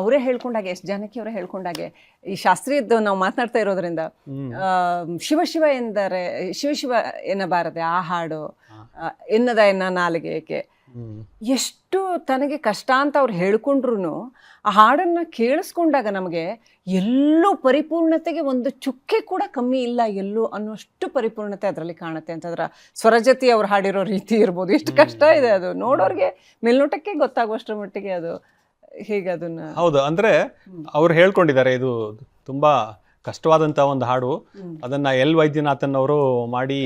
ಅವರೇ ಹೇಳ್ಕೊಂಡಾಗೆ, ಎಸ್ ಜಾನಕಿ ಅವರೇ ಹೇಳ್ಕೊಂಡಾಗೆ, ಈ ಶಾಸ್ತ್ರೀಯದ್ದು ನಾವು ಮಾತನಾಡ್ತಾ ಇರೋದ್ರಿಂದ ಶಿವ ಶಿವ ಎಂದರೆ ಶಿವ ಶಿವ ಎನ್ನಬಾರದೆ ಆ ಹಾಡು, ಎನ್ನದ ಎನ್ನ ನಾಲಿಗೆ ಏಕೆ, ಎಷ್ಟು ತನಗೆ ಕಷ್ಟ ಅಂತ ಅವ್ರು ಹೇಳ್ಕೊಂಡ್ರು ಆ ಹಾಡನ್ನು ಕೇಳಿಸ್ಕೊಂಡಾಗ ನಮಗೆ ಎಲ್ಲೂ ಪರಿಪೂರ್ಣತೆಗೆ ಒಂದು ಚುಕ್ಕೆ ಕೂಡ ಕಮ್ಮಿ ಇಲ್ಲ ಎಲ್ಲೂ ಅನ್ನೋಷ್ಟು ಪರಿಪೂರ್ಣತೆ ಅದರಲ್ಲಿ ಕಾಣುತ್ತೆ ಅಂತಂದ್ರೆ ಸ್ವರಜತಿ ಅವ್ರು ಹಾಡಿರೋ ರೀತಿ ಇರ್ಬೋದು. ಎಷ್ಟು ಕಷ್ಟ ಇದೆ ಅದು ನೋಡೋರಿಗೆ ಮೇಲ್ನೋಟಕ್ಕೆ ಗೊತ್ತಾಗುವಷ್ಟರ ಮಟ್ಟಿಗೆ ಅದು ಹೇಗೆ ಅದನ್ನ. ಹೌದು, ಅಂದ್ರೆ ಅವ್ರು ಹೇಳ್ಕೊಂಡಿದ್ದಾರೆ ಇದು ತುಂಬಾ ಕಷ್ಟವಾದಂತ ಒಂದು ಹಾಡು. ಅದನ್ನ ಎಲ್ ವೈದ್ಯನಾಥನ್ ಅವರು ಮಾಡಿ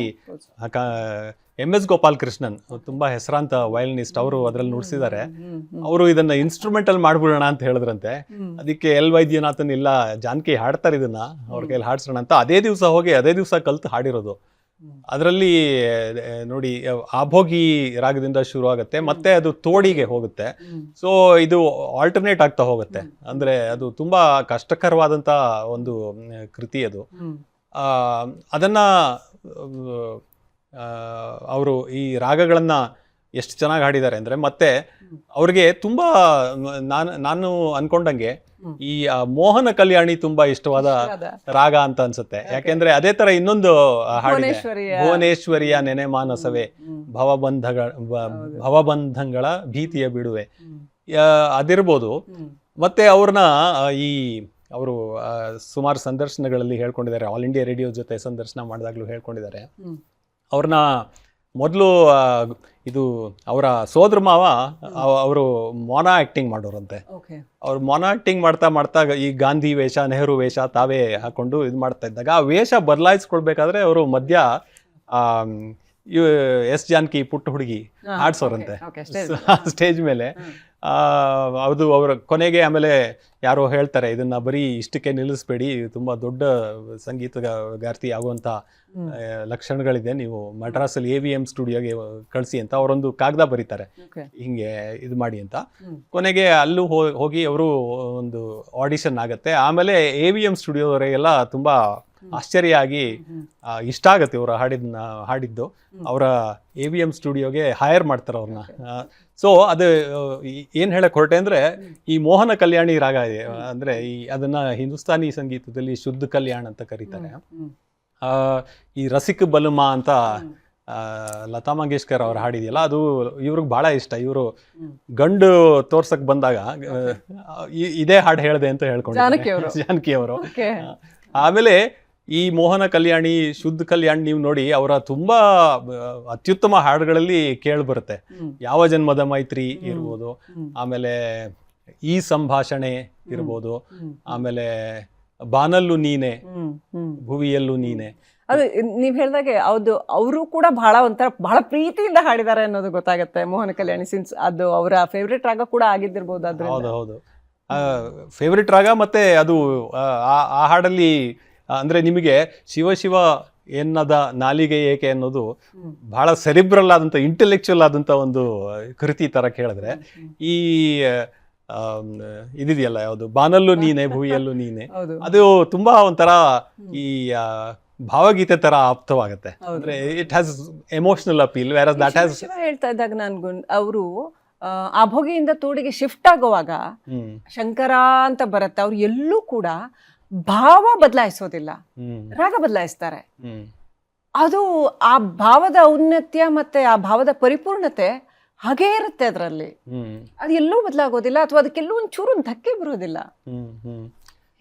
MS ಗೋಪಾಲ್ ಕೃಷ್ಣನ್ ತುಂಬಾ ಹೆಸರಾಂತ ವಯಲಿನಿಸ್ಟ್, ಅವರು ಅದ್ರಲ್ಲಿ ನುಡಿಸಿದ್ದಾರೆ. ಅವರು ಇದನ್ನ ಇನ್ಸ್ಟ್ರೂಮೆಂಟಲ್ ಮಾಡ್ಬಿಡೋಣ ಅಂತ ಹೇಳಿದ್ರಂತೆ. ಅದಕ್ಕೆ ಎಲ್ ವೈದ್ಯನಾಥನ್ ಇಲ್ಲ ಜಾನಕಿ ಹಾಡ್ತಾರೆ ಇದನ್ನ, ಅವ್ರ ಕೈಲಿ ಹಾಡ್ಸೋಣ ಅಂತ ಅದೇ ದಿವಸ ಹೋಗಿ ಅದೇ ದಿವಸ ಕಲ್ತು ಹಾಡಿರೋದು. ಅದರಲ್ಲಿ ನೋಡಿ ಆಭೋಗಿ ರಾಗದಿಂದ ಶುರು ಆಗುತ್ತೆ, ಮತ್ತೆ ಅದು ತೋಡಿಗೆ ಹೋಗುತ್ತೆ. ಸೊ ಇದು ಆಲ್ಟರ್ನೇಟ್ ಆಗ್ತಾ ಹೋಗುತ್ತೆ. ಅಂದ್ರೆ ಅದು ತುಂಬಾ ಕಷ್ಟಕರವಾದಂತ ಒಂದು ಕೃತಿ ಅದು. ಅದನ್ನ ಅವರು ಈ ರಾಗಗಳನ್ನ ಎಷ್ಟು ಚೆನ್ನಾಗಿ ಹಾಡಿದ್ದಾರೆ ಅಂದ್ರೆ, ಮತ್ತೆ ಅವ್ರಿಗೆ ತುಂಬಾ ನಾನು ಅನ್ಕೊಂಡಂಗೆ ಈ ಮೋಹನ ಕಲ್ಯಾಣಿ ತುಂಬಾ ಇಷ್ಟವಾದ ರಾಗ ಅಂತ ಅನ್ಸುತ್ತೆ. ಯಾಕೆಂದ್ರೆ ಅದೇ ತರ ಇನ್ನೊಂದು ಹಾಡಿದೆ, ಭುವನೇಶ್ವರಿಯ ನೆನೆ ಮಾನಸವೇ ಭವಬಂಧಗಳ ಭೀತಿಯ ಬಿಡುವೆ, ಅದಿರ್ಬೋದು. ಮತ್ತೆ ಅವ್ರನ್ನ ಅವರು ಸುಮಾರು ಸಂದರ್ಶನಗಳಲ್ಲಿ ಹೇಳ್ಕೊಂಡಿದ್ದಾರೆ, ಆಲ್ ಇಂಡಿಯಾ ರೇಡಿಯೋ ಜೊತೆ ಸಂದರ್ಶನ ಮಾಡಿದಾಗ್ಲೂ ಹೇಳ್ಕೊಂಡಿದ್ದಾರೆ. ಅವ್ರನ್ನ ಮೊದಲು ಇದು ಅವರ ಸೋದರ ಮಾವ ಅವರು ಮೊನಾ ಆಕ್ಟಿಂಗ್ ಮಾಡೋರಂತೆ. ಅವ್ರು ಮೊನಾ ಆಕ್ಟಿಂಗ್ ಮಾಡ್ತಾ ಮಾಡ್ತಾ ಈ ಗಾಂಧಿ ವೇಷ, ನೆಹರು ವೇಷ ತಾವೇ ಹಾಕೊಂಡು ಇದು ಮಾಡ್ತಾ ಇದ್ದಾಗ ಆ ವೇಷ ಬದಲಾಯಿಸ್ಕೊಳ್ಬೇಕಾದ್ರೆ ಅವರು ಮಧ್ಯ ಎಸ್ ಜಾನಕಿ ಪುಟ್ಟ ಹುಡುಗಿ ಆಡ್ಸೋರಂತೆ ಸ್ಟೇಜ್ ಮೇಲೆ. ಅದು ಅವರ ಕೊನೆಗೆ ಆಮೇಲೆ ಯಾರೋ ಹೇಳ್ತಾರೆ, ಇದನ್ನ ಬರೀ ಇಷ್ಟಕ್ಕೆ ನಿಲ್ಲಿಸ್ಬೇಡಿ, ತುಂಬಾ ದೊಡ್ಡ ಸಂಗೀತಗಾರ್ತಿ ಆಗುವಂತ ಲಕ್ಷಣಗಳಿದೆ, ನೀವು ಮಡ್ರಾಸಲ್ಲಿ AVM ಸ್ಟುಡಿಯೋಗೆ ಕಳಿಸಿ ಅಂತ ಅವರೊಂದು ಕಾಗದ ಬರೀತಾರೆ, ಹಿಂಗೆ ಇದು ಮಾಡಿ ಅಂತ. ಕೊನೆಗೆ ಅಲ್ಲೂ ಹೋಗಿ ಅವರು ಒಂದು ಆಡಿಷನ್ ಆಗತ್ತೆ. ಆಮೇಲೆ AVM ಸ್ಟುಡಿಯೋವರೆಗೆಲ್ಲ ತುಂಬಾ ಆಶ್ಚರ್ಯ ಆಗಿ ಇಷ್ಟ ಆಗತ್ತೆ ಇವರು ಹಾಡಿದ್ದು. ಅವರ AVM ಸ್ಟುಡಿಯೋಗೆ ಹೈರ್ ಮಾಡ್ತಾರೆ ಅವ್ರನ್ನ. ಸೊ ಅದು ಏನ್ ಹೇಳಕ್ ಹೊರಟೆ ಅಂದ್ರೆ, ಈ ಮೋಹನ ಕಲ್ಯಾಣಿ ರಾಗ ಇದೆ ಅಂದ್ರೆ ಅದನ್ನ ಹಿಂದೂಸ್ತಾನಿ ಸಂಗೀತದಲ್ಲಿ ಶುದ್ಧ ಕಲ್ಯಾಣ ಅಂತ ಕರೀತಾರೆ. ಈ ರಸಿಕ್ ಬಲುಮಾ ಅಂತ ಲತಾ ಮಂಗೇಶ್ಕರ್ ಅವ್ರು ಹಾಡಿದೆಯಲ್ಲ, ಅದು ಇವ್ರಿಗೆ ಬಹಳ ಇಷ್ಟ. ಇವರು ಗಂಡು ತೋರ್ಸಕ್ ಬಂದಾಗ ಇದೇ ಹಾಡು ಹೇಳಿದೆ ಅಂತ ಹೇಳ್ಕೊಂಡು ಜಾನಕಿ ಅವರು. ಆಮೇಲೆ ಈ ಮೋಹನ ಕಲ್ಯಾಣಿ, ಶುದ್ಧ ಕಲ್ಯಾಣ್ ನೀವು ನೋಡಿ, ಅವರ ತುಂಬಾ ಅತ್ಯುತ್ತಮ ಹಾಡುಗಳಲ್ಲಿ ಕೇಳಿ ಬರುತ್ತೆ. ಯಾವ ಜನ್ಮದ ಮೈತ್ರಿ ಇರ್ಬೋದು, ಆಮೇಲೆ ಈ ಸಂಭಾಷಣೆ ಇರ್ಬೋದು, ಆಮೇಲೆ ಬಾನಲ್ಲೂ ನೀನೆ, ಭುವಿಯಲ್ಲೂ ನೀನೆ. ಅದು ನೀವ್ ಹೇಳ್ದಾಗೆ ಹೌದು, ಅವರು ಕೂಡ ಬಹಳ ಪ್ರೀತಿಯಿಂದ ಹಾಡಿದ್ದಾರೆ ಅನ್ನೋದು ಗೊತ್ತಾಗುತ್ತೆ ಮೋಹನ ಕಲ್ಯಾಣಿ. ಸಿನ್ಸ್ ಅದು ಅವರ ಫೇವ್ರೆಟ್ ರಾಗ ಕೂಡ ಆಗಿದ್ದಿರ್ಬೋದು. ಹೌದು, ಫೇವ್ರೆಟ್ ರಾಗ. ಮತ್ತೆ ಅದು ಆ ಹಾಡಲ್ಲಿ ಅಂದ್ರೆ ನಿಮಗೆ ಶಿವ ಶಿವ ಎನ್ನದ ನಾಲಿಗೆ ಏಕೆ ಅನ್ನೋದು ಬಹಳ ಸೆರಿಬ್ರಲ್ ಆದಂತ, ಇಂಟೆಲೆಕ್ಚುಯಲ್ ಆದಂತ ಒಂದು ಕೃತಿ ತರ ಕೇಳಿದ್ರೆ, ಈ ಇದಿದೆಯಲ್ಲ ಯಾವುದು ಬಾನಲ್ಲೂ ನೀನೆ ಭುವಿಯಲ್ಲೂ ನೀನೆ, ಅದು ತುಂಬಾ ಒಂಥರ ಈ ಭಾವಗೀತೆ ತರ ಆಪ್ತವಾಗುತ್ತೆ. ಅಂದ್ರೆ it has emotional appeal. Where that has ಹೇಳ್ತಾ ಇದ್ದಾಗ ನನ್ಗೂ ಅವರು ಆಭೋಗಿಯಿಂದ ತೋಡಿಗೆ ಶಿಫ್ಟ್ ಆಗುವಾಗ ಶಂಕರ ಅಂತ ಬರುತ್ತೆ, ಅವ್ರು ಎಲ್ಲೂ ಕೂಡ ಭಾವ ಬದಲಾಯಿಸೋದಿಲ್ಲ, ರಾಗ ಬದಲಾಯಿಸ್ತಾರೆ. ಅದು ಆ ಭಾವದ ಔನ್ನತ್ಯ ಮತ್ತೆ ಆ ಭಾವದ ಪರಿಪೂರ್ಣತೆ ಹಾಗೇ ಇರುತ್ತೆ ಅದರಲ್ಲಿ. ಅದು ಎಲ್ಲೂ ಬದಲಾಗೋದಿಲ್ಲ, ಅಥವಾ ಅದಕ್ಕೆಲ್ಲೂ ಒಂಚೂರು ಧಕ್ಕೆ ಬರೋದಿಲ್ಲ.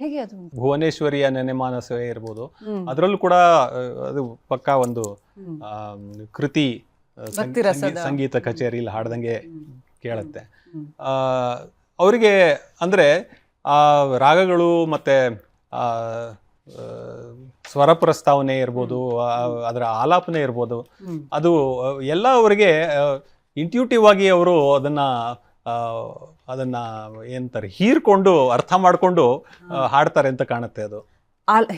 ಹೇಗೆ ಅದು ಭುವನೇಶ್ವರಿಯ ನೆನೆ ಮಾನಸವೇ ಇರ್ಬೋದು, ಅದರಲ್ಲೂ ಕೂಡ ಅದು ಪಕ್ಕಾ ಒಂದು ಕೃತಿ, ಸಂಗೀತ ಕಚೇರಿಯಲ್ಲಿ ಹಾಡ್ದಂಗೆ ಕೇಳುತ್ತೆ. ಅವರಿಗೆ ಅಂದ್ರೆ ಆ ರಾಗಗಳು ಮತ್ತೆ ಸ್ವರ ಪ್ರಸ್ತಾವನೆ ಇರ್ಬೋದು, ಅದರ ಆಲಾಪನೆ ಇರ್ಬೋದು, ಅದು ಎಲ್ಲ ಅವರಿಗೆ ಇಂಟ್ಯೂಟಿವ್ ಆಗಿ ಅವರು ಅದನ್ನ ಏನಂತಾರೆ, ಹೀರ್ಕೊಂಡು ಅರ್ಥ ಮಾಡ್ಕೊಂಡು ಹಾಡ್ತಾರೆ ಅಂತ ಕಾಣುತ್ತೆ. ಅದು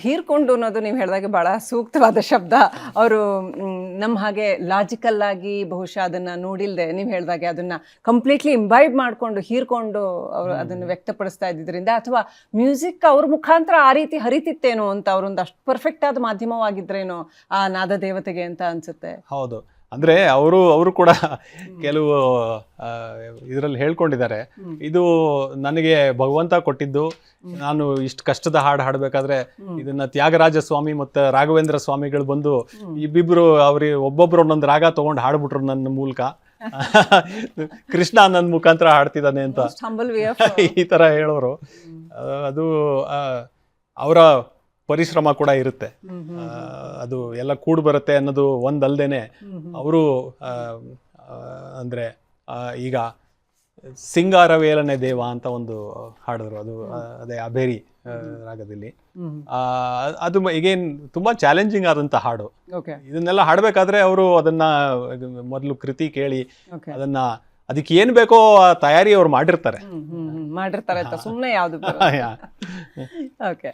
ಹೀರ್ಕೊಂಡು ಅನ್ನೋದು ನೀವು ಹೇಳಿದಾಗ ಬಹಳ ಸೂಕ್ತವಾದ ಶಬ್ದ. ಅವರು ನಮ್ಮ ಹಾಗೆ ಲಾಜಿಕಲ್ ಆಗಿ ಬಹುಶಃ ಅದನ್ನ ನೋಡಿಲ್ದೆ ನೀವು ಹೇಳಿದಾಗೆ ಅದನ್ನ ಕಂಪ್ಲೀಟ್ಲಿ ಇಂಬೈಬ್ ಮಾಡ್ಕೊಂಡು ಹೀರ್ಕೊಂಡು ಅವರು ಅದನ್ನು ವ್ಯಕ್ತಪಡಿಸ್ತಾ ಇದ್ದಿದ್ರಿಂದ, ಅಥವಾ ಮ್ಯೂಸಿಕ್ ಅವ್ರ ಮುಖಾಂತರ ಆ ರೀತಿ ಹರಿತಿತ್ತೇನೋ ಅಂತ, ಅವರೊಂದು ಅಷ್ಟು ಪರ್ಫೆಕ್ಟ್ ಆದ ಮಾಧ್ಯಮವಾಗಿದ್ರೇನೋ ಆ ನಾದ ದೇವತೆಗೆ ಅಂತ ಅನ್ಸುತ್ತೆ. ಹೌದು, ಅಂದ್ರೆ ಅವರು ಕೂಡ ಕೆಲವು ಇದರಲ್ಲಿ ಹೇಳ್ಕೊಂಡಿದ್ದಾರೆ, ಇದು ನನಗೆ ಭಗವಂತ ಕೊಟ್ಟಿದ್ದು, ನಾನು ಇಷ್ಟು ಕಷ್ಟದ ಹಾಡು ಹಾಡಬೇಕಾದ್ರೆ ಇದನ್ನ ತ್ಯಾಗರಾಜ ಸ್ವಾಮಿ ಮತ್ತು ರಾಘವೇಂದ್ರ ಸ್ವಾಮಿಗಳು ಬಂದು ಇಬ್ಬಿಬ್ರು ಒಬ್ಬೊಬ್ರು ಒಂದೊಂದು ರಾಗ ತಗೊಂಡು ಹಾಡ್ಬಿಟ್ರು ನನ್ನ ಮೂಲಕ, ಕೃಷ್ಣ ನನ್ನ ಮುಖಾಂತರ ಹಾಡ್ತಿದ್ದಾನೆ ಅಂತ ಈ ತರ ಹೇಳೋರು. ಅದು ಅವರ ಪರಿಶ್ರಮ ಕೂಡ ಇರುತ್ತೆ, ಅದು ಎಲ್ಲ ಕೂಡ್ ಬರುತ್ತೆ ಅನ್ನೋದು ಒಂದಲ್ದೇನೆ ಅವರು ಅಂದ್ರೆ ಈಗ ಸಿಂಗಾರವೇಲನೆ ದೇವ ಅಂತ ಒಂದು ಹಾಡಿದ್ರು, ಅದು ಅದೇ ಅಬೇರಿ ರಾಗದಲ್ಲಿ. ಅದು ಈಗೇನ್ ತುಂಬಾ ಚಾಲೆಂಜಿಂಗ್ ಆದಂತ ಹಾಡು. ಇದನ್ನೆಲ್ಲ ಹಾಡ್ಬೇಕಾದ್ರೆ ಅವರು ಅದನ್ನ ಮೊದಲು ಕೃತಿ ಕೇಳಿ ಅದನ್ನ ಅದಕ್ಕೆ ಏನ್ ಬೇಕೋ ಆ ತಯಾರಿ ಅವ್ರು ಮಾಡಿರ್ತಾರೆ ಸುಮ್ಮನೆ ಯಾವ್ದು. ಓಕೆ